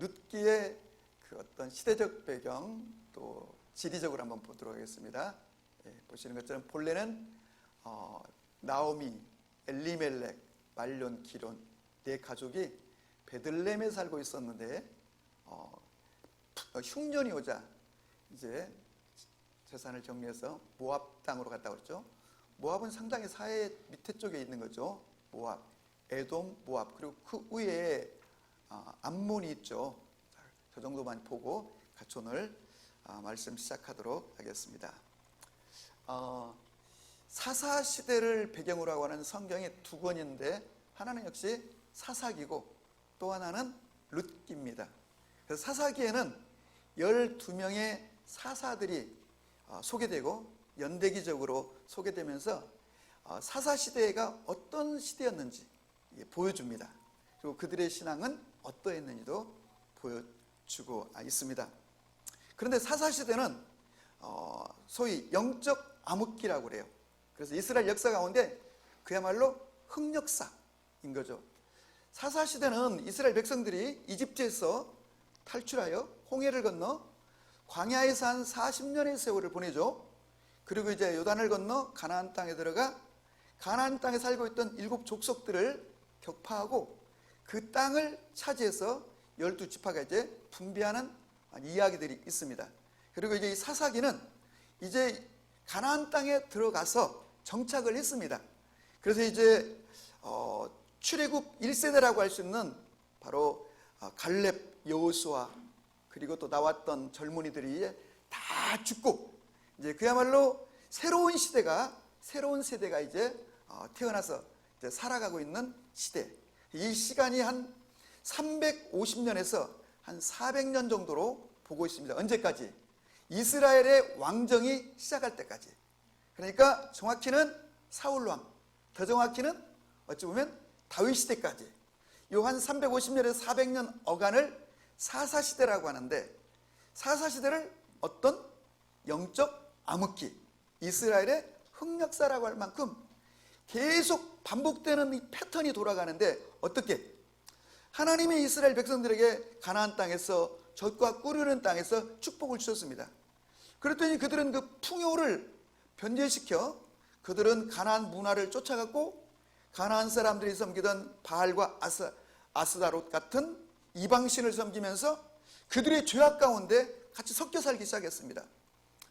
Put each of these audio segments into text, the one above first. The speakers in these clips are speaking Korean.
룻기의 그 어떤 시대적 배경 또 지리적으로 한번 보도록 하겠습니다. 보시는 것처럼 본래는 나오미, 엘리멜렉, 말론, 기론 네 가족이 베들레헴에 살고 있었는데 흉년이 오자 이제 재산을 정리해서 모압 땅으로 갔다고 그랬죠. 모압은 상당히 사해 밑에 쪽에 있는 거죠. 모압, 에돔, 모압, 그리고 그 위에 암몬이 있죠. 저 정도만 보고 같이 오늘 말씀 시작하도록 하겠습니다. 사사시대를 배경으로 하고 하는 성경이 두 권인데 하나는 역시 사사기고 또 하나는 룻기입니다. 그래서 사사기에는 12명의 사사들이 소개되고 연대기적으로 소개되면서 사사시대가 어떤 시대였는지 보여줍니다. 그리고 그들의 신앙은 어떠했는지도 보여주고 있습니다. 그런데 사사시대는 소위 영적 암흑기라고 그래요. 그래서 이스라엘 역사 가운데 그야말로 흑역사인 거죠. 사사시대는 이스라엘 백성들이 이집트에서 탈출하여 홍해를 건너 광야에서 한 40년의 세월을 보내죠. 그리고 이제 요단을 건너 가나안 땅에 들어가 가나안 땅에 살고 있던 7 족속들을 격파하고 그 땅을 차지해서 12지파가 이제 분배하는 이야기들이 있습니다. 그리고 이제 이 사사기는 이제 가나안 땅에 들어가서 정착을 했습니다. 그래서 이제 출애굽 1세대라고 할 수 있는 바로 갈렙, 여호수아 그리고 또 나왔던 젊은이들이 다 죽고 이제 그야말로 새로운 세대가 이제 태어나서 이제 살아가고 있는 시대. 이 시간이 한 350년에서 한 400년 정도로 보고 있습니다. 언제까지? 이스라엘의 왕정이 시작할 때까지. 그러니까 정확히는 사울왕, 더 정확히는 어찌 보면 다윗 시대까지 요 한 350년에서 400년 어간을 사사시대라고 하는데, 사사시대를 어떤 영적 암흑기, 이스라엘의 흑역사라고 할 만큼 계속 반복되는 이 패턴이 돌아가는데, 어떻게? 하나님이 이스라엘 백성들에게 가나안 땅에서 젖과 꿀 흐르는 땅에서 축복을 주셨습니다. 그랬더니 그들은 그 풍요를 변제시켜 그들은 가나안 문화를 쫓아갔고 가나안 사람들이 섬기던 바알과 아스다롯 같은 이방신을 섬기면서 그들의 죄악 가운데 같이 섞여 살기 시작했습니다.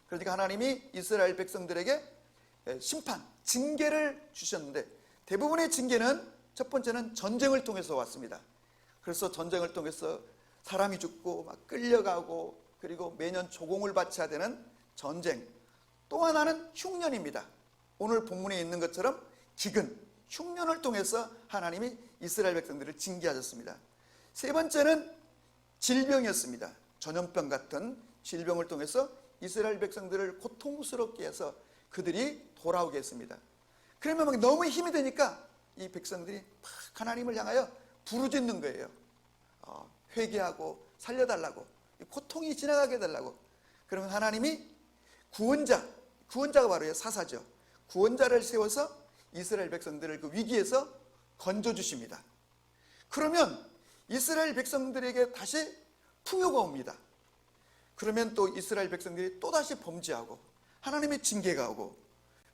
그러니까 하나님이 이스라엘 백성들에게 심판, 징계를 주셨는데, 대부분의 징계는 첫 번째는 전쟁을 통해서 왔습니다. 그래서 전쟁을 통해서 사람이 죽고 막 끌려가고 그리고 매년 조공을 바쳐야 되는 전쟁. 또 하나는 흉년입니다. 오늘 본문에 있는 것처럼 기근, 흉년을 통해서 하나님이 이스라엘 백성들을 징계하셨습니다. 세 번째는 질병이었습니다. 전염병 같은 질병을 통해서 이스라엘 백성들을 고통스럽게 해서 그들이 돌아오게 했습니다. 그러면 막 너무 힘이 드니까 이 백성들이 막 하나님을 향하여 부르짖는 거예요. 회개하고 살려달라고, 고통이 지나가게 해달라고. 그러면 하나님이 구원자가 바로 사사죠. 구원자를 세워서 이스라엘 백성들을 그 위기에서 건져주십니다. 그러면 이스라엘 백성들에게 다시 풍요가 옵니다. 그러면 또 이스라엘 백성들이 또다시 범죄하고 하나님의 징계가 오고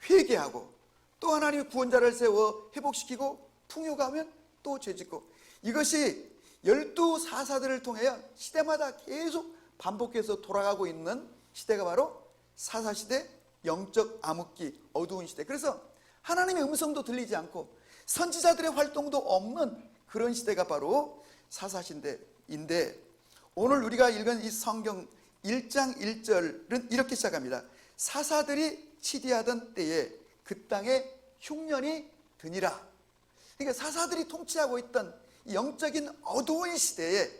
회개하고 또 하나님의 구원자를 세워 회복시키고 풍요가 오면 또 죄짓고, 이것이 12사사들을 통해 시대마다 계속 반복해서 돌아가고 있는 시대가 바로 사사시대, 영적 암흑기, 어두운 시대. 그래서 하나님의 음성도 들리지 않고 선지자들의 활동도 없는 그런 시대가 바로 사사시대인데, 오늘 우리가 읽은 이 성경 1장 1절은 이렇게 시작합니다. 사사들이 치리하던 때에 그 땅에 흉년이 드니라. 그러니까 사사들이 통치하고 있던 이 영적인 어두운 시대에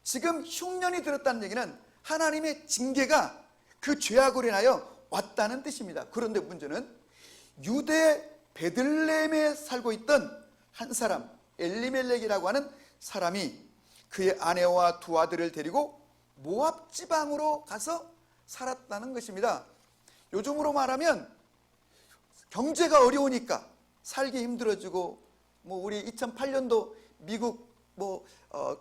지금 흉년이 들었다는 얘기는 하나님의 징계가 그 죄악으로 인하여 왔다는 뜻입니다. 그런데 문제는 유대 베들레헴에 살고 있던 한 사람, 엘리멜렉이라고 하는 사람이 그의 아내와 두 아들을 데리고 모압 지방으로 가서 살았다는 것입니다. 요즘으로 말하면 경제가 어려우니까 살기 힘들어지고, 우리 2008년도 미국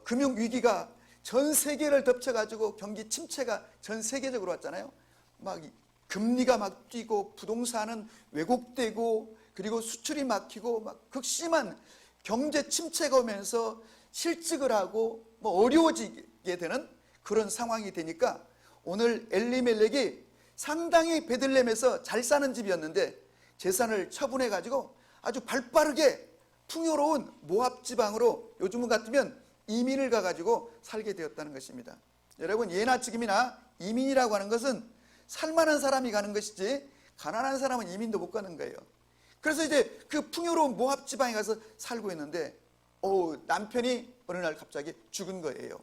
금융 위기가 전 세계를 덮쳐가지고 경기 침체가 전 세계적으로 왔잖아요. 막 금리가 막 뛰고 부동산은 왜곡되고 그리고 수출이 막히고 막 극심한 경제 침체가 오면서 실직을 하고 뭐 어려워지게 되는 그런 상황이 되니까 오늘 엘리멜렉이 상당히 베들레헴에서 잘 사는 집이었는데 재산을 처분해 가지고 아주 발빠르게 풍요로운 모압 지방으로 요즘 같으면 이민을 가가지고 살게 되었다는 것입니다. 여러분, 예나 지금이나 이민이라고 하는 것은 살만한 사람이 가는 것이지 가난한 사람은 이민도 못 가는 거예요. 그래서 이제 그 풍요로운 모압 지방에 가서 살고 있는데 남편이 어느 날 갑자기 죽은 거예요.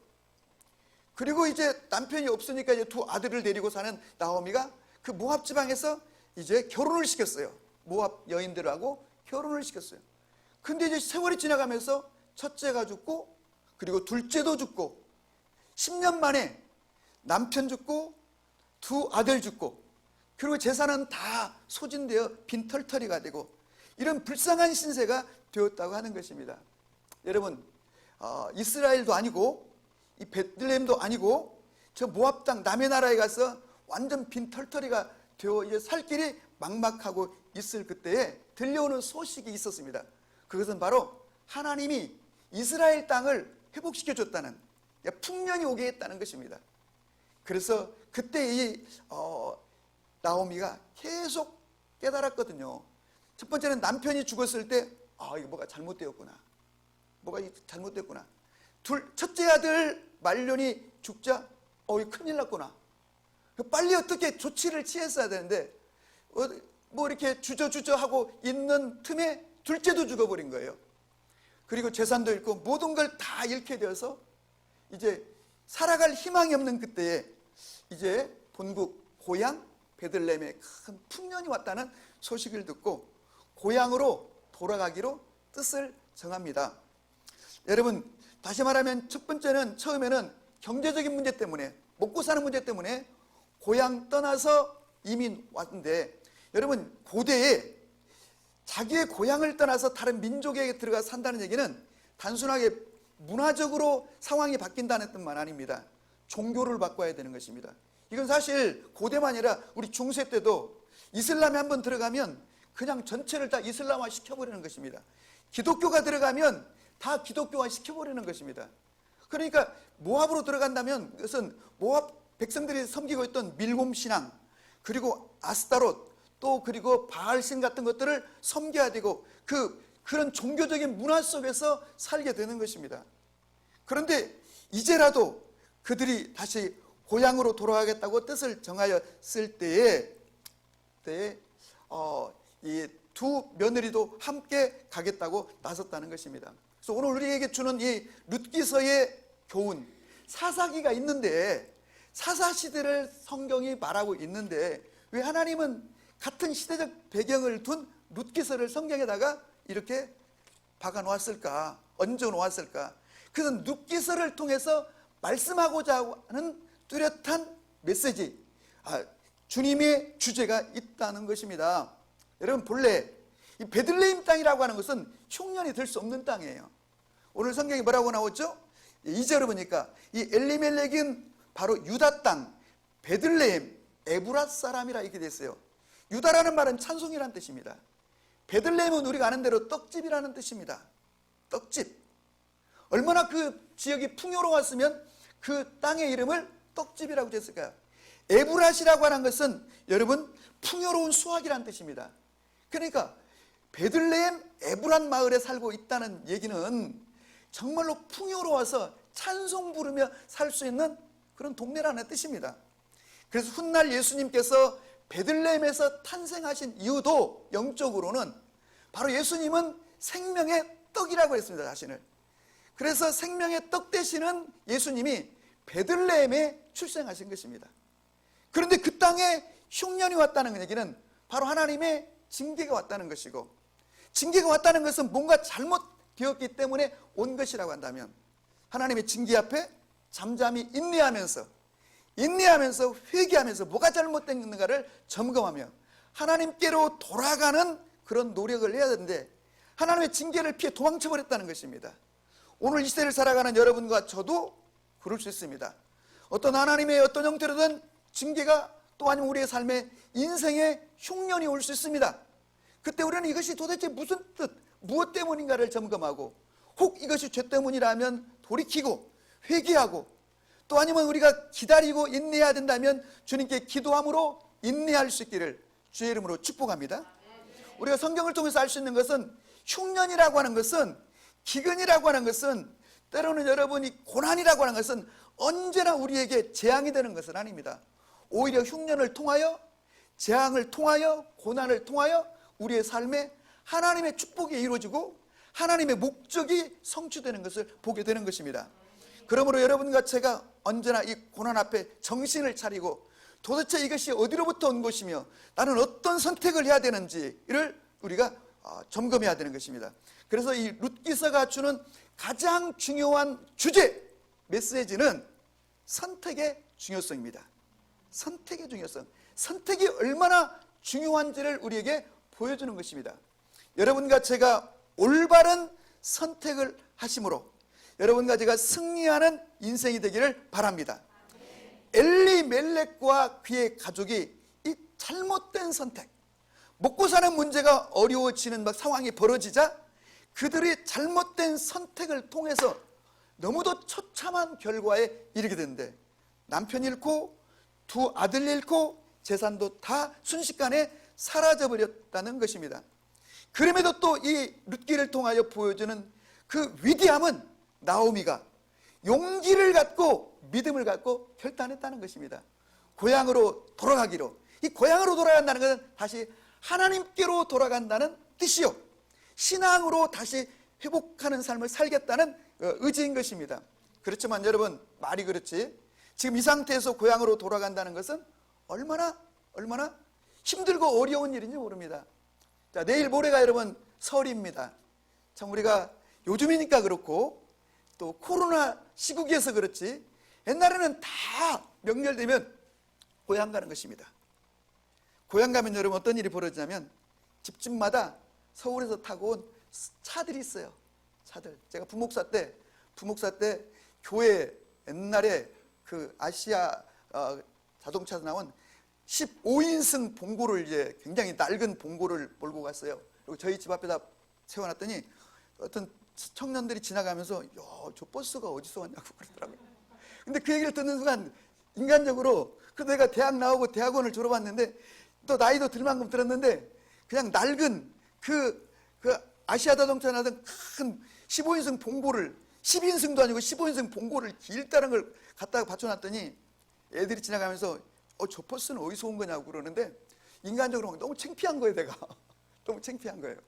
그리고 이제 남편이 없으니까 이제 두 아들을 데리고 사는 나오미가 그 모압 지방에서 이제 결혼을 시켰어요. 모압 여인들하고 결혼을 시켰어요. 근데 이제 세월이 지나가면서 첫째가 죽고 그리고 둘째도 죽고 10년 만에 남편 죽고 두 아들 죽고 그리고 재산은 다 소진되어 빈털터리가 되고 이런 불쌍한 신세가 되었다고 하는 것입니다. 여러분, 이스라엘도 아니고 이 베들레헴도 아니고 저 모압 땅 남의 나라에 가서 완전 빈털터리가 되어 이제 살 길이 막막하고 있을 그때에 들려오는 소식이 있었습니다. 그것은 바로 하나님이 이스라엘 땅을 회복시켜 줬다는, 풍년이 오게 했다는 것입니다. 그래서 그때 이 나오미가 계속 깨달았거든요. 첫 번째는 남편이 죽었을 때 이거 뭐가 잘못되었구나. 뭐가 잘못됐구나. 첫째 아들 말년이 죽자 이거 큰일 났구나. 빨리 어떻게 조치를 취했어야 되는데 뭐 이렇게 주저주저 하고 있는 틈에 둘째도 죽어버린 거예요. 그리고 재산도 잃고 모든 걸 다 잃게 되어서 이제 살아갈 희망이 없는 그때에 이제 본국 고향 베들레헴에 큰 풍년이 왔다는 소식을 듣고 고향으로 돌아가기로 뜻을 정합니다. 여러분, 다시 말하면 첫 번째는 처음에는 경제적인 문제 때문에 먹고 사는 문제 때문에 고향 떠나서 이민 왔는데, 여러분, 고대에 자기의 고향을 떠나서 다른 민족에게 들어가 산다는 얘기는 단순하게 문화적으로 상황이 바뀐다는 뜻만 아닙니다. 종교를 바꿔야 되는 것입니다. 이건 사실 고대만 아니라 우리 중세 때도 이슬람에 한번 들어가면 그냥 전체를 다 이슬람화 시켜버리는 것입니다. 기독교가 들어가면 다 기독교화 시켜버리는 것입니다. 그러니까 모압으로 들어간다면 그것은 모압 백성들이 섬기고 있던 밀곰 신앙, 그리고 아스타롯, 또 그리고 바알신 같은 것들을 섬겨야 되고 그런 종교적인 문화 속에서 살게 되는 것입니다. 그런데 이제라도 그들이 다시 고향으로 돌아가겠다고 뜻을 정하였을 때에 이 두 며느리도 함께 가겠다고 나섰다는 것입니다. 그래서 오늘 우리에게 주는 이 룻기서의 교훈, 사사기가 있는데 사사시대를 성경이 말하고 있는데 왜 하나님은 같은 시대적 배경을 둔 룻기서를 성경에다가 이렇게 박아 놓았을까, 얹어 놓았을까? 그는 룻기서를 통해서 말씀하고자 하는 뚜렷한 메시지, 주님의 주제가 있다는 것입니다. 여러분, 본래 이 베들레헴 땅이라고 하는 것은 흉년이 될 수 없는 땅이에요. 오늘 성경이 뭐라고 나오죠? 2절을 보니까 이 엘리멜렉은 바로 유다 땅 베들레헴 에브랏 사람이라 이렇게 됐어요. 유다라는 말은 찬송이라는 뜻입니다. 베들레헴은 우리가 아는 대로 떡집이라는 뜻입니다. 떡집. 얼마나 그 지역이 풍요로웠으면 그 땅의 이름을 떡집이라고 지었을까요? 에브랏이라고 하는 것은 여러분 풍요로운 수확이라는 뜻입니다. 그러니까 베들레헴 에브랏 마을에 살고 있다는 얘기는 정말로 풍요로워서 찬송 부르며 살 수 있는 그런 동네라는 뜻입니다. 그래서 훗날 예수님께서 베들레헴에서 탄생하신 이유도 영적으로는 바로 예수님은 생명의 떡이라고 했습니다, 자신을. 그래서 생명의 떡 되시는 예수님이 베들레헴에 출생하신 것입니다. 그런데 그 땅에 흉년이 왔다는 얘기는 바로 하나님의 징계가 왔다는 것이고, 징계가 왔다는 것은 뭔가 잘못되었기 때문에 온 것이라고 한다면 하나님의 징계 앞에 잠잠히 인내하면서 회개하면서 뭐가 잘못됐는가를 점검하며 하나님께로 돌아가는 그런 노력을 해야 되는데 하나님의 징계를 피해 도망쳐버렸다는 것입니다. 오늘 이 시대를 살아가는 여러분과 저도 그럴 수 있습니다. 어떤 하나님의 어떤 형태로든 징계가 또 아니면 우리의 삶에 인생의 흉년이 올 수 있습니다. 그때 우리는 이것이 도대체 무슨 뜻, 무엇 때문인가를 점검하고, 혹 이것이 죄 때문이라면 돌이키고 회개하고, 또 아니면 우리가 기다리고 인내해야 된다면 주님께 기도함으로 인내할 수 있기를 주의 이름으로 축복합니다. 우리가 성경을 통해서 알 수 있는 것은 흉년이라고 하는 것은, 기근이라고 하는 것은, 때로는 여러분이 고난이라고 하는 것은 언제나 우리에게 재앙이 되는 것은 아닙니다. 오히려 흉년을 통하여, 재앙을 통하여, 고난을 통하여 우리의 삶에 하나님의 축복이 이루어지고 하나님의 목적이 성취되는 것을 보게 되는 것입니다. 그러므로 여러분과 제가 언제나 이 고난 앞에 정신을 차리고 도대체 이것이 어디로부터 온 것이며 나는 어떤 선택을 해야 되는지를 우리가 점검해야 되는 것입니다. 그래서 이 룻기서가 주는 가장 중요한 주제, 메시지는 선택의 중요성입니다. 선택의 중요성, 선택이 얼마나 중요한지를 우리에게 보여주는 것입니다. 여러분과 제가 올바른 선택을 하심으로 여러분과 제가 승리하는 인생이 되기를 바랍니다. 엘리멜렉과 그의 가족이 이 잘못된 선택, 먹고 사는 문제가 어려워지는 상황이 벌어지자 그들이 잘못된 선택을 통해서 너무도 처참한 결과에 이르게 되는데, 남편 잃고 두 아들 잃고 재산도 다 순식간에 사라져버렸다는 것입니다. 그럼에도 또 이 룻기를 통하여 보여주는 그 위대함은 나오미가 용기를 갖고 믿음을 갖고 결단했다는 것입니다. 고향으로 돌아가기로, 이 고향으로 돌아간다는 것은 다시 하나님께로 돌아간다는 뜻이요, 신앙으로 다시 회복하는 삶을 살겠다는 의지인 것입니다. 그렇지만 여러분, 말이 그렇지 지금 이 상태에서 고향으로 돌아간다는 것은 얼마나 힘들고 어려운 일인지 모릅니다. 자, 내일 모레가 여러분 설입니다. 참 우리가 요즘이니까 그렇고 또 코로나 시국이어서 그렇지 옛날에는 다 명절 되면 고향 가는 것입니다. 고향 가면 여러분 어떤 일이 벌어지냐면 집집마다 서울에서 타고 온 차들이 있어요. 차들. 제가 부목사 때 교회 옛날에 그 아시아 자동차에서 나온 15인승 봉고를 이제 굉장히 낡은 봉고를 몰고 갔어요. 그리고 저희 집 앞에다 세워놨더니 어떤 청년들이 지나가면서 저 버스가 어디서 왔냐고 그러더라고요. 근데 그 얘기를 듣는 순간 인간적으로, 그 내가 대학 나오고 대학원을 졸업했는데 또 나이도 들 만큼 들었는데 그냥 낡은 그 아시아 자동차에 나던 큰 15인승 봉고를, 10인승도 아니고 15인승 봉고를 길다는 걸 갖다가 받쳐놨더니 애들이 지나가면서 저 버스는 어디서 온 거냐고 그러는데 인간적으로 너무 창피한 거예요. 내가 너무 창피한 거예요.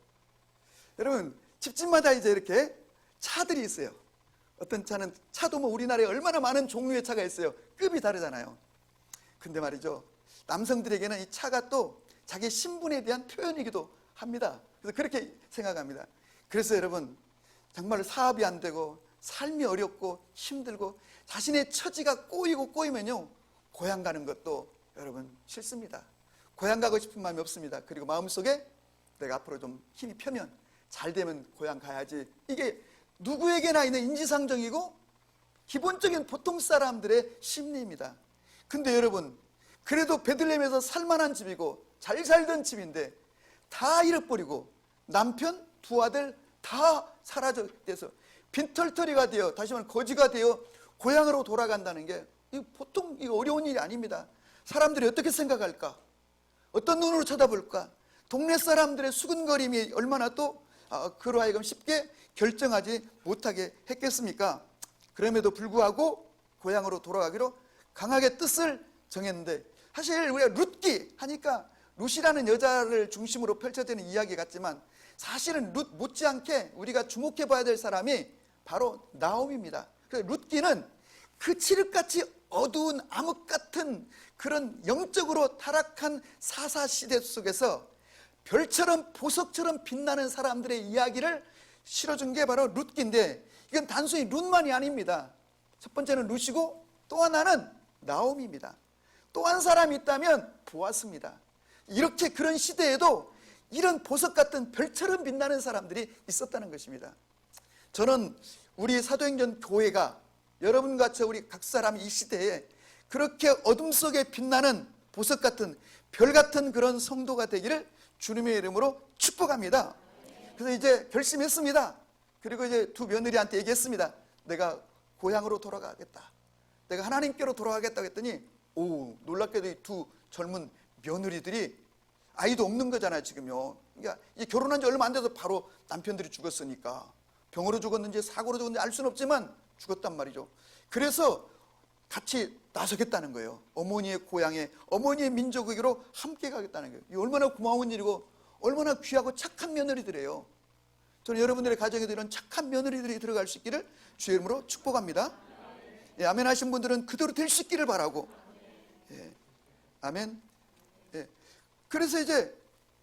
여러분, 집집마다 이제 이렇게 차들이 있어요. 어떤 차는, 차도 뭐 우리나라에 얼마나 많은 종류의 차가 있어요. 급이 다르잖아요. 근데 말이죠, 남성들에게는 이 차가 또 자기 신분에 대한 표현이기도 합니다. 그래서 그렇게 생각합니다. 그래서 여러분, 정말 사업이 안 되고 삶이 어렵고 힘들고 자신의 처지가 꼬이면요, 고향 가는 것도 여러분 싫습니다. 고향 가고 싶은 마음이 없습니다. 그리고 마음속에 내가 앞으로 좀 힘이 펴면 잘 되면 고향 가야지, 이게 누구에게나 있는 인지상정이고 기본적인 보통 사람들의 심리입니다. 근데 여러분, 그래도 베들레헴에서 살만한 집이고 잘 살던 집인데 다 잃어버리고 남편, 두 아들 다 사라져서 빈털터리가 되어, 다시 말하면 거지가 되어 고향으로 돌아간다는 게 보통 어려운 일이 아닙니다. 사람들이 어떻게 생각할까? 어떤 눈으로 쳐다볼까? 동네 사람들의 수근거림이 얼마나 또 그로 하여금 쉽게 결정하지 못하게 했겠습니까? 그럼에도 불구하고 고향으로 돌아가기로 강하게 뜻을 정했는데, 사실 우리가 룻기 하니까 룻이라는 여자를 중심으로 펼쳐지는 이야기 같지만 사실은 룻 못지않게 우리가 주목해 봐야 될 사람이 바로 나오미입니다. 그래서 룻기는 그 칠흑같이 어두운 암흑 같은 그런 영적으로 타락한 사사시대 속에서 별처럼 보석처럼 빛나는 사람들의 이야기를 실어준 게 바로 룻기인데, 이건 단순히 룻만이 아닙니다. 첫 번째는 룻이고 또 하나는 나오미입니다. 또 한 사람이 있다면 보았습니다. 이렇게 그런 시대에도 이런 보석 같은 별처럼 빛나는 사람들이 있었다는 것입니다. 저는 우리 사도행전 교회가 여러분과 저 우리 각 사람이 이 시대에 그렇게 어둠 속에 빛나는 보석 같은 별 같은 그런 성도가 되기를 주님의 이름으로 축복합니다. 그래서 이제 결심했습니다. 그리고 이제 두 며느리한테 얘기했습니다. 내가 고향으로 돌아가겠다. 내가 하나님께로 돌아가겠다고 했더니 놀랍게도 이 두 젊은 며느리들이 아이도 없는 거잖아요, 지금요. 그러니까 이 결혼한 지 얼마 안 돼서 바로 남편들이 죽었으니까 병으로 죽었는지 사고로 죽었는지 알 수는 없지만 죽었단 말이죠. 그래서 같이 나서겠다는 거예요. 어머니의 고향에 어머니의 민족에게로 함께 가겠다는 거예요. 이 얼마나 고마운 일이고 얼마나 귀하고 착한 며느리들이에요. 저는 여러분들의 가정에도 이런 착한 며느리들이 들어갈 수 있기를 주의 이름으로 축복합니다. 예, 아멘 하신 분들은 그대로 될 수 있기를 바라고. 예, 아멘. 예. 그래서 이제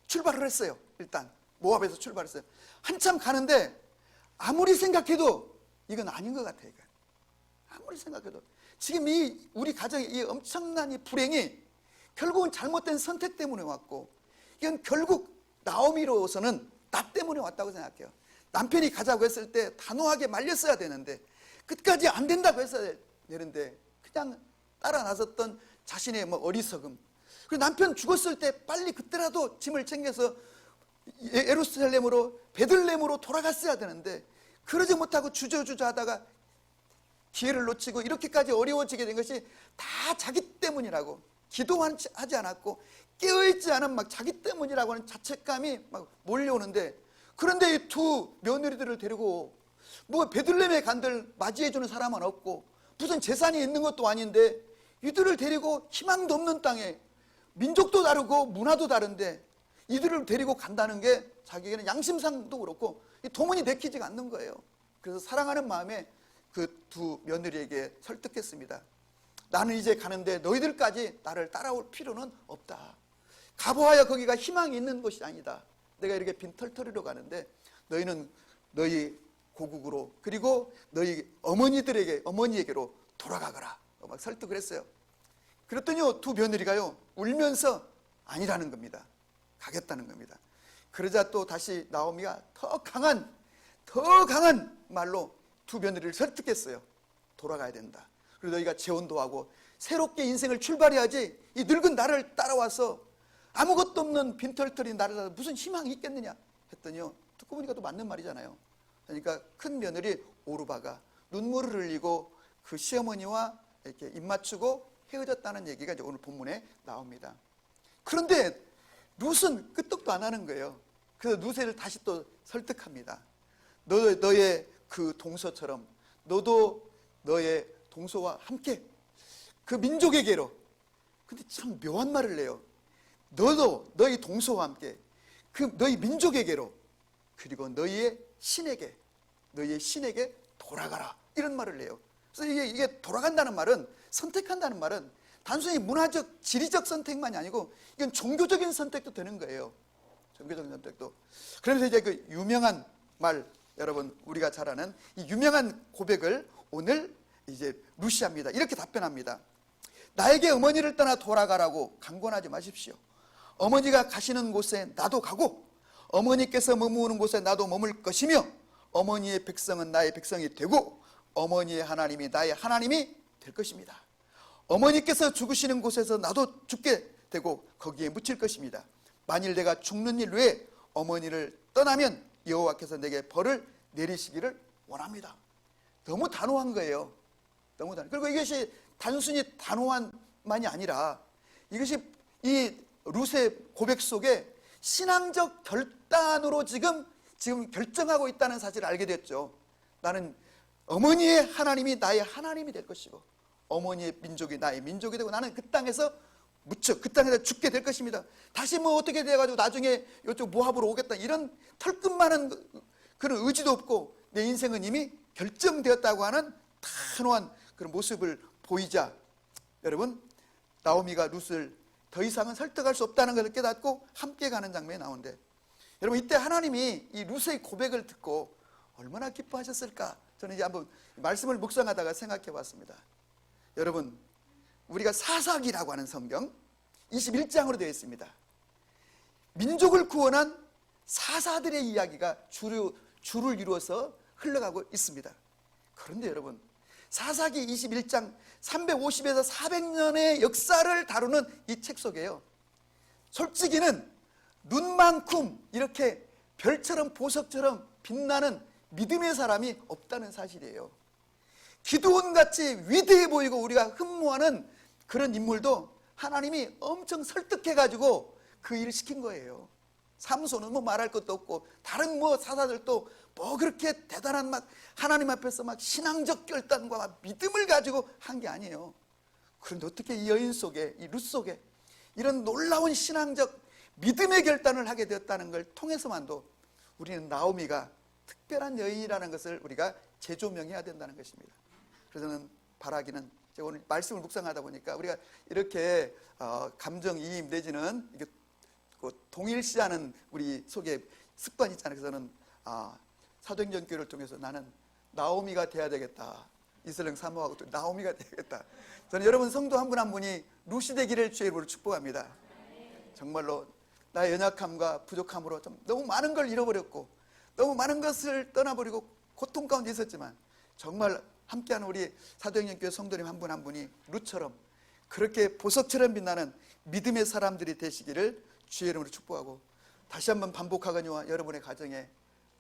출발을 했어요. 일단 모압에서 출발했어요. 한참 가는데 아무리 생각해도 이건 아닌 것 같아요. 이건. 아무리 생각해도 지금 이 우리 가정의 이 엄청난 이 불행이 결국은 잘못된 선택 때문에 왔고, 이건 결국 나오미로서는 나 때문에 왔다고 생각해요. 남편이 가자고 했을 때 단호하게 말렸어야 되는데, 끝까지 안 된다고 했어야 되는데 그냥 따라 나섰던 자신의 어리석음. 그리고 남편 죽었을 때 빨리 그때라도 짐을 챙겨서 예루살렘으로 베들레헴으로 돌아갔어야 되는데 그러지 못하고 주저주저 하다가 기회를 놓치고 이렇게까지 어려워지게 된 것이 다 자기 때문이라고, 기도하지 않았고 깨어있지 않은 자기 때문이라고 하는 자책감이 막 몰려오는데, 그런데 이 두 며느리들을 데리고 베들레헴에 간들 맞이해주는 사람은 없고 무슨 재산이 있는 것도 아닌데 이들을 데리고 희망도 없는 땅에, 민족도 다르고 문화도 다른데 이들을 데리고 간다는 게 자기에게는 양심상도 그렇고 도문이 내키지가 않는 거예요. 그래서 사랑하는 마음에 그 두 며느리에게 설득했습니다. 나는 이제 가는데 너희들까지 나를 따라올 필요는 없다. 가보아야 거기가 희망이 있는 곳이 아니다. 내가 이렇게 빈털터리로 가는데 너희는 너희 고국으로, 그리고 너희 어머니에게로 돌아가거라. 막 설득을 했어요. 그랬더니요, 두 며느리가요 울면서 아니라는 겁니다. 가겠다는 겁니다. 그러자 또 다시 나오미가 더 강한 말로 두 며느리를 설득했어요. 돌아가야 된다. 그리고 너희가 재혼도 하고 새롭게 인생을 출발해야지 이 늙은 나를 따라와서 아무것도 없는 빈털터리 나를 따라 무슨 희망이 있겠느냐 했더니요, 듣고 보니까 또 맞는 말이잖아요. 그러니까 큰 며느리 오르바가 눈물을 흘리고 그 시어머니와 이렇게 입 맞추고 헤어졌다는 얘기가 이제 오늘 본문에 나옵니다. 그런데 룻은 끄떡도 안 하는 거예요. 그래서 룻을 다시 또 설득합니다. 너의 그 동서처럼 너도 너의 동서와 함께 그 민족에게로. 근데 참 묘한 말을 해요. 너도 너희 동서와 함께 그 너희 민족에게로, 그리고 너희의 신에게 돌아가라, 이런 말을 해요. 그래서 이게 돌아간다는 말은, 선택한다는 말은 단순히 문화적 지리적 선택만이 아니고 이건 종교적인 선택도 되는 거예요. 종교적인 선택도. 그러면서 이제 그 유명한 말, 여러분 우리가 잘 아는 이 유명한 고백을 오늘 이제 룻이 합니다. 이렇게 답변합니다. 나에게 어머니를 떠나 돌아가라고 강권하지 마십시오. 어머니가 가시는 곳에 나도 가고 어머니께서 머무는 곳에 나도 머물 것이며 어머니의 백성은 나의 백성이 되고 어머니의 하나님이 나의 하나님이 될 것입니다. 어머니께서 죽으시는 곳에서 나도 죽게 되고 거기에 묻힐 것입니다. 만일 내가 죽는 일 외에 어머니를 떠나면 여호와께서 내게 벌을 내리시기를 원합니다. 너무 단호한 거예요. 너무 단호. 그리고 이것이 단순히 단호한만이 아니라 이것이 이 룻의 고백 속에 신앙적 결단으로 지금 결정하고 있다는 사실을 알게 됐죠. 나는 어머니의 하나님이 나의 하나님이 될 것이고 어머니의 민족이 나의 민족이 되고 나는 그 땅에서 그 땅에서 죽게 될 것입니다. 다시 어떻게 돼가지고 나중에 이쪽 모압으로 오겠다, 이런 털끝 많은 그런 의지도 없고 내 인생은 이미 결정되었다고 하는 단호한 그런 모습을 보이자, 여러분 나오미가 룻을 더 이상은 설득할 수 없다는 것을 깨닫고 함께 가는 장면이 나오는데, 여러분 이때 하나님이 이 룻의 고백을 듣고 얼마나 기뻐하셨을까? 저는 이제 한번 말씀을 묵상하다가 생각해 봤습니다. 여러분 우리가 사사기라고 하는 성경 21장으로 되어 있습니다. 민족을 구원한 사사들의 이야기가 줄을 이루어서 흘러가고 있습니다. 그런데 여러분 사사기 21장 350에서 400년의 역사를 다루는 이 책 속에요, 솔직히는 눈만큼 이렇게 별처럼 보석처럼 빛나는 믿음의 사람이 없다는 사실이에요. 기드온같이 위대해 보이고 우리가 흠모하는 그런 인물도 하나님이 엄청 설득해가지고 그 일을 시킨 거예요. 삼손은 뭐 말할 것도 없고 다른 뭐 사사들도 뭐 그렇게 대단한 막 하나님 앞에서 막 신앙적 결단과 막 믿음을 가지고 한 게 아니에요. 그런데 어떻게 이 여인 속에, 이 룻 속에 이런 놀라운 신앙적 믿음의 결단을 하게 되었다는 걸 통해서만도 우리는 나오미가 특별한 여인이라는 것을 우리가 재조명해야 된다는 것입니다. 그래서 저는 바라기는, 제가 오늘 말씀을 묵상하다 보니까 우리가 이렇게 감정이입 내지는 이게 동일시하는 우리 속에 습관이 있잖아요. 그래서 저는 사도행전 교회를 통해서 나는 나오미가 돼야 되겠다. 이슬령 사모하고 또 나오미가 되겠다. 저는 여러분 성도 한 분 한 분이 룻이 되기를 주의 이름으로 축복합니다. 정말로 나의 연약함과 부족함으로 좀 너무 많은 걸 잃어버렸고 너무 많은 것을 떠나버리고 고통 가운데 있었지만 정말 함께하는 우리 사도행전 교회 성도님 한 분 한 분이 룻처럼 그렇게 보석처럼 빛나는 믿음의 사람들이 되시기를 주의 이름으로 축복하고, 다시 한번 반복하거니와 여러분의 가정에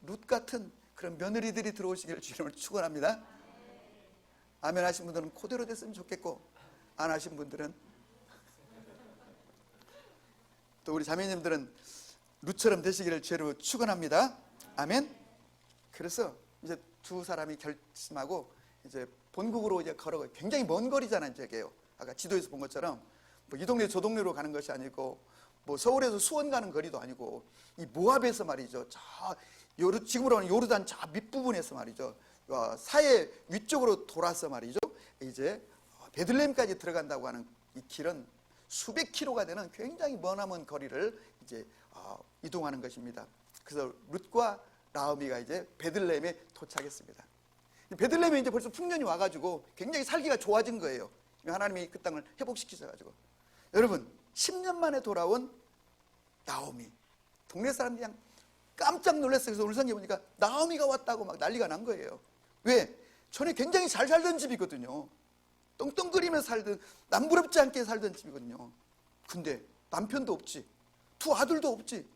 룻 같은 그런 며느리들이 들어오시기를 주의 이름으로 축원합니다. 아멘 하신 분들은 그대로 됐으면 좋겠고, 안 하신 분들은 또 우리 자매님들은 룻처럼 되시기를 주의 이름으로 축원합니다. 아멘. 그래서 이제 두 사람이 결심하고 이제 본국으로 이제 걸어가요. 굉장히 먼 거리잖아요, 저게요. 아까 지도에서 본 것처럼 뭐 이 동네 저 동네로 가는 것이 아니고 뭐 서울에서 수원 가는 거리도 아니고 이 모압에서 말이죠. 저 지금으로 하는 요르단 저 밑부분에서 말이죠. 사해 위쪽으로 돌아서 말이죠. 이제 베들레헴까지 들어간다고 하는 이 길은 수백 킬로가 되는 굉장히 머나먼 거리를 이제 이동하는 것입니다. 그래서 룻과 나오미가 이제 베들레헴에 도착했습니다. 베들레헴에 이제 벌써 풍년이 와가지고 굉장히 살기가 좋아진 거예요. 하나님이 그 땅을 회복시키셔가지고. 여러분 10년 만에 돌아온 나오미, 동네 사람들이 그냥 깜짝 놀랐어요. 그래서 오늘 성경에 보니까 나오미가 왔다고 막 난리가 난 거예요. 왜? 전에 굉장히 잘 살던 집이거든요. 떵떵거리며 살던, 남부럽지 않게 살던 집이거든요. 근데 남편도 없지, 두 아들도 없지,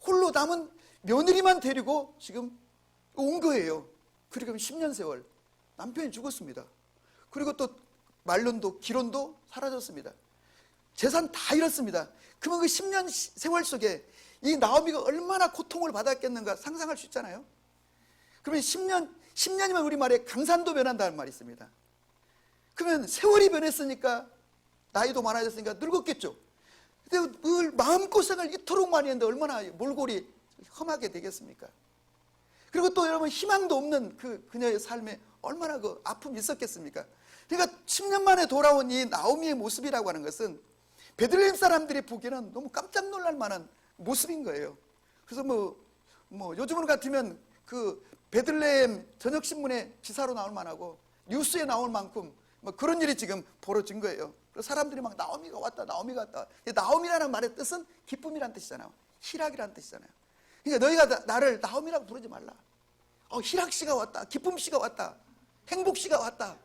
홀로 남은 며느리만 데리고 지금 온 거예요. 그리고 10년 세월 남편이 죽었습니다. 그리고 또 말론도 기론도 사라졌습니다. 재산 다 잃었습니다. 그러면 그 10년 세월 속에 이 나오미가 얼마나 고통을 받았겠는가 상상할 수 있잖아요. 그러면 10년이면 우리말에 강산도 변한다는 말이 있습니다. 그러면 세월이 변했으니까 나이도 많아졌으니까 늙었겠죠. 근데 늘 마음고생을 이토록 많이 했는데 얼마나 몰골이 험하게 되겠습니까? 그리고 또 여러분 희망도 없는 그녀의 삶에 얼마나 그 아픔이 있었겠습니까? 그러니까 10년 만에 돌아온 이 나오미의 모습이라고 하는 것은 베들레헴 사람들이 보기에는 너무 깜짝 놀랄 만한 모습인 거예요. 그래서 뭐 요즘으로 같으면 그 베들레헴 저녁신문에 기사로 나올 만하고 뉴스에 나올 만큼 뭐 그런 일이 지금 벌어진 거예요. 그래서 사람들이 막 나오미가 왔다, 나오미가 왔다. 나오미라는 말의 뜻은 기쁨이란 뜻이잖아요. 희락이란 뜻이잖아요. 그러니까 너희가 나를 나오미라고 부르지 말라. 희락 씨가 왔다, 기쁨 씨가 왔다, 행복 씨가 왔다,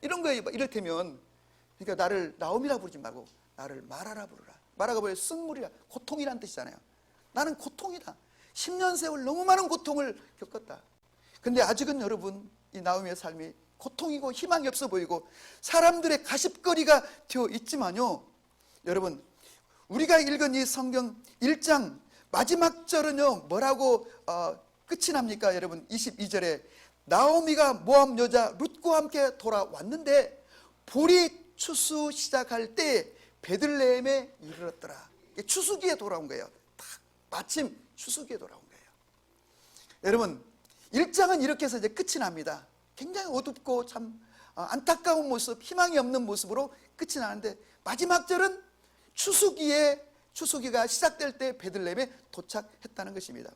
이런 거에 이를테면, 그러니까 나를 나오미라고 부르지 말고 나를 마라라 부르라. 마라가 뭐예요? 쓴물이라, 고통이란 뜻이잖아요. 나는 고통이다. 10년 세월 너무 많은 고통을 겪었다. 근데 아직은 여러분 이 나오미의 삶이 고통이고 희망이 없어 보이고 사람들의 가십거리가 되어 있지만요, 여러분 우리가 읽은 이 성경 1장 마지막 절은요 뭐라고 끝이 납니까? 여러분 22절에 나오미가 모압 여자 룻과 함께 돌아왔는데 볼이 추수 시작할 때 베들레헴에 이르렀더라. 추수기에 돌아온 거예요. 마침 추수기에 돌아온 거예요. 여러분 1장은 이렇게 해서 이제 끝이 납니다. 굉장히 어둡고 참 안타까운 모습, 희망이 없는 모습으로 끝이 나는데 마지막 절은 추수기가 시작될 때 베들레헴에 도착했다는 것입니다.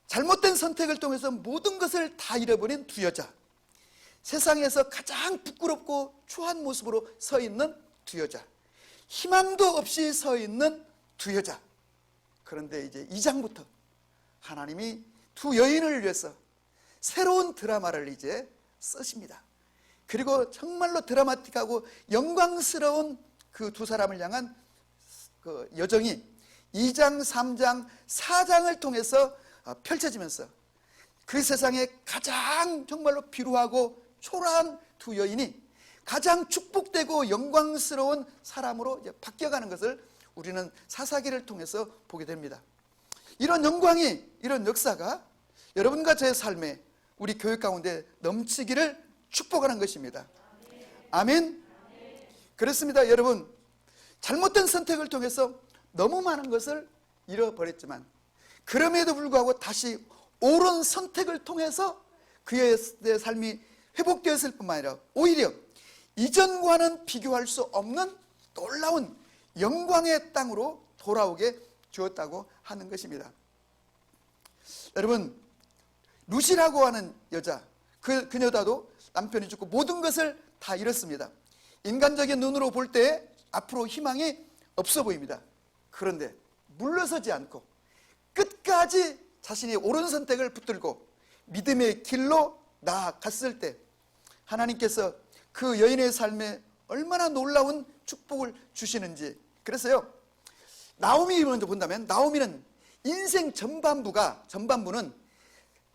잘못된 선택을 통해서 모든 것을 다 잃어버린 두 여자, 세상에서 가장 부끄럽고 추한 모습으로 서 있는 두 여자, 희망도 없이 서 있는 두 여자. 그런데 이제 2장부터 하나님이 두 여인을 위해서 새로운 드라마를 이제 쓰십니다. 그리고 정말로 드라마틱하고 영광스러운 그 두 사람을 향한 그 여정이 2장, 3장, 4장을 통해서 펼쳐지면서 그 세상에 가장 정말로 비루하고 초라한 두 여인이 가장 축복되고 영광스러운 사람으로 이제 바뀌어가는 것을 우리는 사사기를 통해서 보게 됩니다. 이런 영광이, 이런 역사가 여러분과 저의 삶에, 우리 교회 가운데 넘치기를 축복하는 것입니다. 아멘. 그렇습니다. 여러분, 잘못된 선택을 통해서 너무 많은 것을 잃어버렸지만 그럼에도 불구하고 다시 옳은 선택을 통해서 그의 삶이 회복되었을 뿐만 아니라 오히려 이전과는 비교할 수 없는 놀라운 영광의 땅으로 돌아오게 주었다고 하는 것입니다. 여러분, 룻이라고 하는 여자, 그 여자도 남편이 죽고 모든 것을 다 잃었습니다. 인간적인 눈으로 볼 때 앞으로 희망이 없어 보입니다. 그런데 물러서지 않고 끝까지 자신이 옳은 선택을 붙들고 믿음의 길로 나아갔을 때 하나님께서 그 여인의 삶에 얼마나 놀라운 축복을 주시는지. 그래서요, 나오미 먼저 본다면 나오미는 인생 전반부는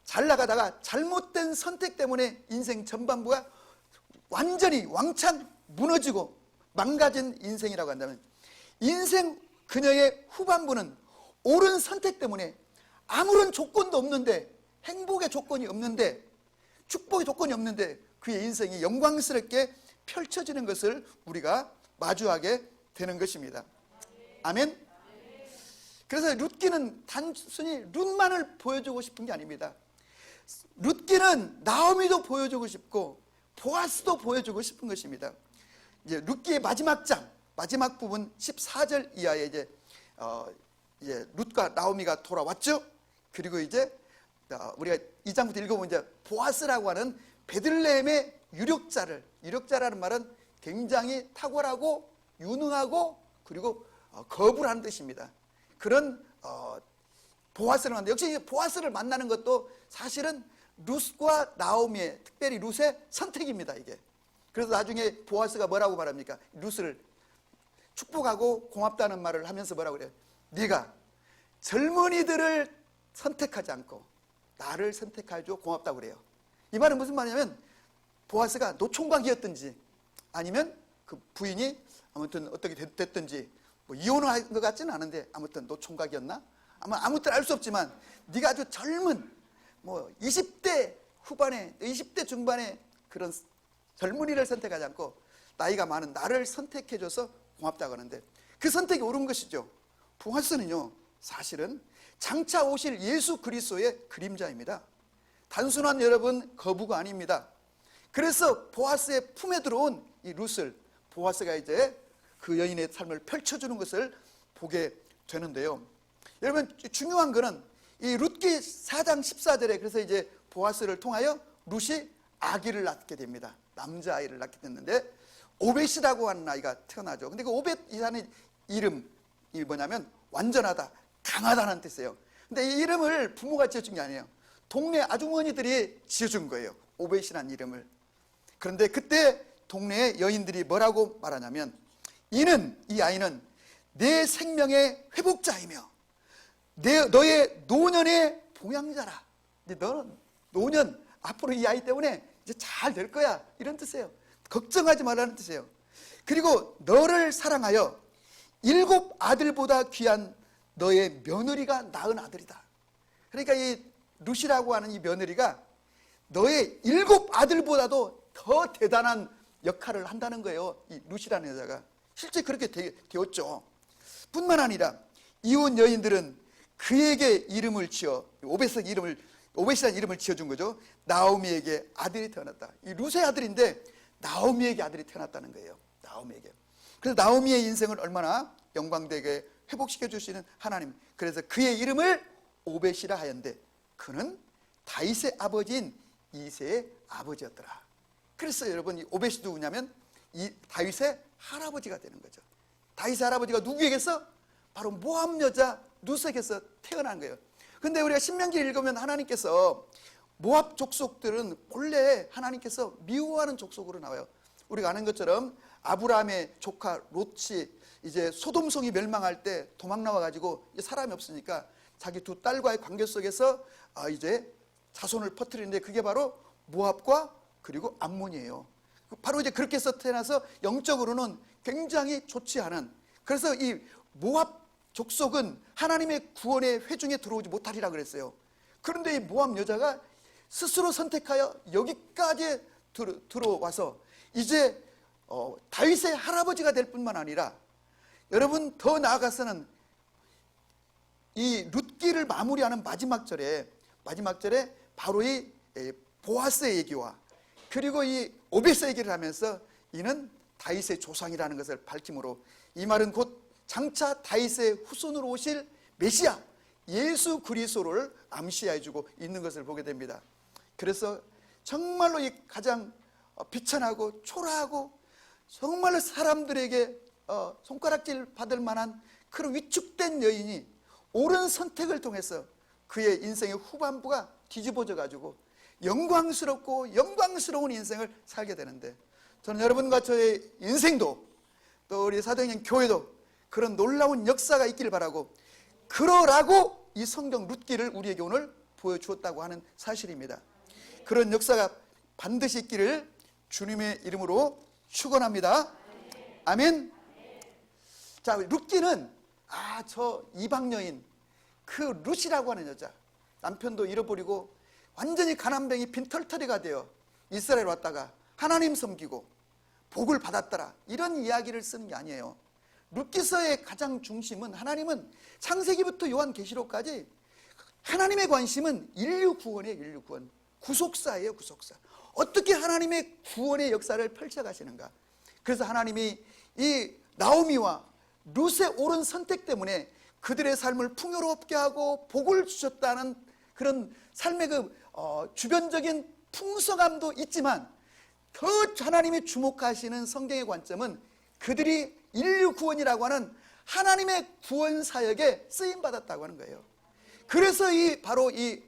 잘 나가다가 잘못된 선택 때문에 인생 전반부가 완전히 왕창 무너지고 망가진 인생이라고 한다면, 인생 그녀의 후반부는 옳은 선택 때문에 아무런 조건도 없는데, 행복의 조건이 없는데, 축복의 조건이 없는데 그의 인생이 영광스럽게 펼쳐지는 것을 우리가 마주하게 되는 것입니다. 아멘. 그래서 룻기는 단순히 룻만을 보여주고 싶은 게 아닙니다. 룻기는 나오미도 보여주고 싶고 보아스도 보여주고 싶은 것입니다. 이제 룻기의 마지막 장, 마지막 부분 14절 이하에 이제 룻과 나오미가 돌아왔죠. 그리고 이제 우리가 2장부터 읽어보면 이제 보아스라고 하는 베들레헴의 유력자라는 말은 굉장히 탁월하고 유능하고 그리고 거부라는 뜻입니다. 그런 보아스를 만나는데, 역시 보아스를 만나는 것도 사실은 룻과 나오미의, 특별히 룻의 선택입니다, 이게. 그래서 나중에 보아스가 뭐라고 말합니까? 룻을 축복하고 고맙다는 말을 하면서 뭐라고 그래요? 네가 젊은이들을 선택하지 않고 나를 선택해줘 고맙다고 그래요. 이 말은 무슨 말이냐면, 보아스가 노총각이었든지 아니면 그 부인이 아무튼 어떻게 됐든지, 뭐 이혼을 한 것 같지는 않은데 아무튼 노총각이었나? 아무튼 알 수 없지만 네가 아주 젊은 뭐 20대 후반에 20대 중반에 그런 젊은이를 선택하지 않고 나이가 많은 나를 선택해줘서 고맙다고 하는데, 그 선택이 옳은 것이죠. 보아스는요, 사실은 장차 오실 예수 그리스도의 그림자입니다. 단순한 여러분 거부가 아닙니다. 그래서 보아스의 품에 들어온 이 룻을 보아스가 이제 그 여인의 삶을 펼쳐주는 것을 보게 되는데요. 여러분, 중요한 거는 이 룻기 4장 14절에 그래서 이제 보아스를 통하여 룻이 아기를 낳게 됩니다. 남자아이를 낳게 됐는데 오벳이라고 하는 아이가 태어나죠. 근데 그 오벳이라는 이름이 뭐냐면 완전하다, 강하다는 뜻이에요. 근데 이 이름을 부모가 지어준 게 아니에요. 동네 아주머니들이 지어준 거예요, 오벳이라는 이름을. 그런데 그때 동네의 여인들이 뭐라고 말하냐면, 이 아이는 내 생명의 회복자이며 너의 노년의 봉양자라. 너는 노년, 앞으로 이 아이 때문에 이제 잘 될 거야, 이런 뜻이에요. 걱정하지 말라는 뜻이에요. 그리고 너를 사랑하여 7 아들보다 귀한 너의 며느리가 낳은 아들이다. 그러니까 이 룻이라고 하는 이 며느리가 너의 7 아들보다도 더 대단한 역할을 한다는 거예요, 이 룻이라는 여자가. 실제 그렇게 되었죠. 뿐만 아니라 이혼 여인들은 그에게 이름을 지어, 오벳이라는 이름을 지어준 거죠. 나오미에게 아들이 태어났다. 이 룻의 아들인데 나오미에게 아들이 태어났다는 거예요, 나오미에게. 그래서 나오미의 인생을 얼마나 영광되게 회복시켜 주시는 하나님. 그래서 그의 이름을 오벳이라 하였는데 그는 다윗의 아버지인 이새의 아버지였더라. 그래서 여러분, 이 오벳이 누구냐면 이 다윗의 할아버지가 되는 거죠. 다윗의 할아버지가 누구에게서? 바로 모압 여자 룻에게서 태어난 거예요. 근데 우리가 신명기를 읽으면 하나님께서 모압 족속들은 본래 하나님께서 미워하는 족속으로 나와요. 우리가 아는 것처럼 아브라함의 조카 롯이 이제 소돔성이 멸망할 때 도망 나와 가지고 사람이 없으니까 자기 두 딸과의 관계 속에서 이제 자손을 퍼뜨리는데, 그게 바로 모압과 그리고 암몬이에요. 바로 이제 그렇게 해서 태어나서 영적으로는 굉장히 좋지 않은, 그래서 이 모압 족속은 하나님의 구원의 회중에 들어오지 못하리라 그랬어요. 그런데 이 모압 여자가 스스로 선택하여 여기까지 들어와서 이제 다윗의 할아버지가 될 뿐만 아니라, 여러분 더 나아가서는 이 룻기를 마무리하는 마지막 절에 바로 이 보아스의 얘기와 그리고 이 오벳의 얘기를 하면서 이는 다윗의 조상이라는 것을 밝힘으로, 이 말은 곧 장차 다윗의 후손으로 오실 메시아 예수 그리스도를 암시해주고 있는 것을 보게 됩니다. 그래서 정말로 이 가장 비천하고 초라하고 정말로 사람들에게 손가락질 받을 만한 그런 위축된 여인이 옳은 선택을 통해서 그의 인생의 후반부가 뒤집어져 가지고 영광스러운 인생을 살게 되는데, 저는 여러분과 저의 인생도 또 우리 사도행전 교회도 그런 놀라운 역사가 있기를 바라고, 그러라고 이 성경 룻기를 우리에게 오늘 보여주었다고 하는 사실입니다. 그런 역사가 반드시 있기를 주님의 이름으로 축원합니다. 아멘. 자, 룻기는 저 이방 여인, 그 룻이라고 하는 여자, 남편도 잃어버리고 완전히 가난뱅이 빈털터리가 되어 이스라엘 왔다가 하나님 섬기고 복을 받았더라, 이런 이야기를 쓰는 게 아니에요. 룻기서의 가장 중심은, 하나님은 창세기부터 요한계시록까지 하나님의 관심은 인류 구원이에요. 인류 구원, 구속사예요. 구속사. 어떻게 하나님의 구원의 역사를 펼쳐가시는가. 그래서 하나님이 이 나오미와 룻의 옳은 선택 때문에 그들의 삶을 풍요롭게 하고 복을 주셨다는 그런 삶의 주변적인 풍성함도 있지만, 더 하나님이 주목하시는 성경의 관점은 그들이 인류 구원이라고 하는 하나님의 구원 사역에 쓰임받았다고 하는 거예요. 그래서 바로 이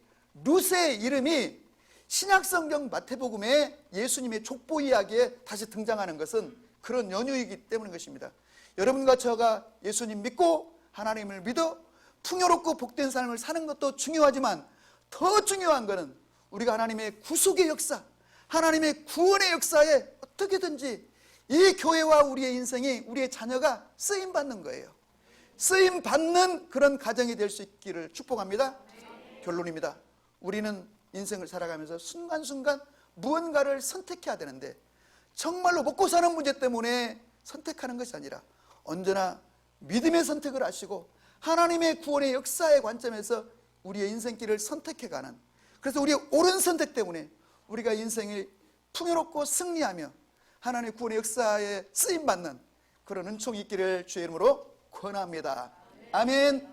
룻의 이름이 신약성경 마태복음에 예수님의 족보 이야기에 다시 등장하는 것은 그런 연유이기 때문인 것입니다. 여러분과 저가 예수님 믿고 하나님을 믿어 풍요롭고 복된 삶을 사는 것도 중요하지만, 더 중요한 것은 우리가 하나님의 구속의 역사, 하나님의 구원의 역사에 어떻게든지 이 교회와 우리의 인생이, 우리의 자녀가 쓰임받는 거예요. 쓰임받는 그런 가정이 될 수 있기를 축복합니다. 결론입니다. 우리는 인생을 살아가면서 순간순간 무언가를 선택해야 되는데, 정말로 먹고 사는 문제 때문에 선택하는 것이 아니라 언제나 믿음의 선택을 하시고 하나님의 구원의 역사의 관점에서 우리의 인생길을 선택해가는, 그래서 우리의 옳은 선택 때문에 우리가 인생을 풍요롭고 승리하며 하나님의 구원의 역사에 쓰임받는 그런 은총이 있기를 주의 이름으로 권합니다. 아멘.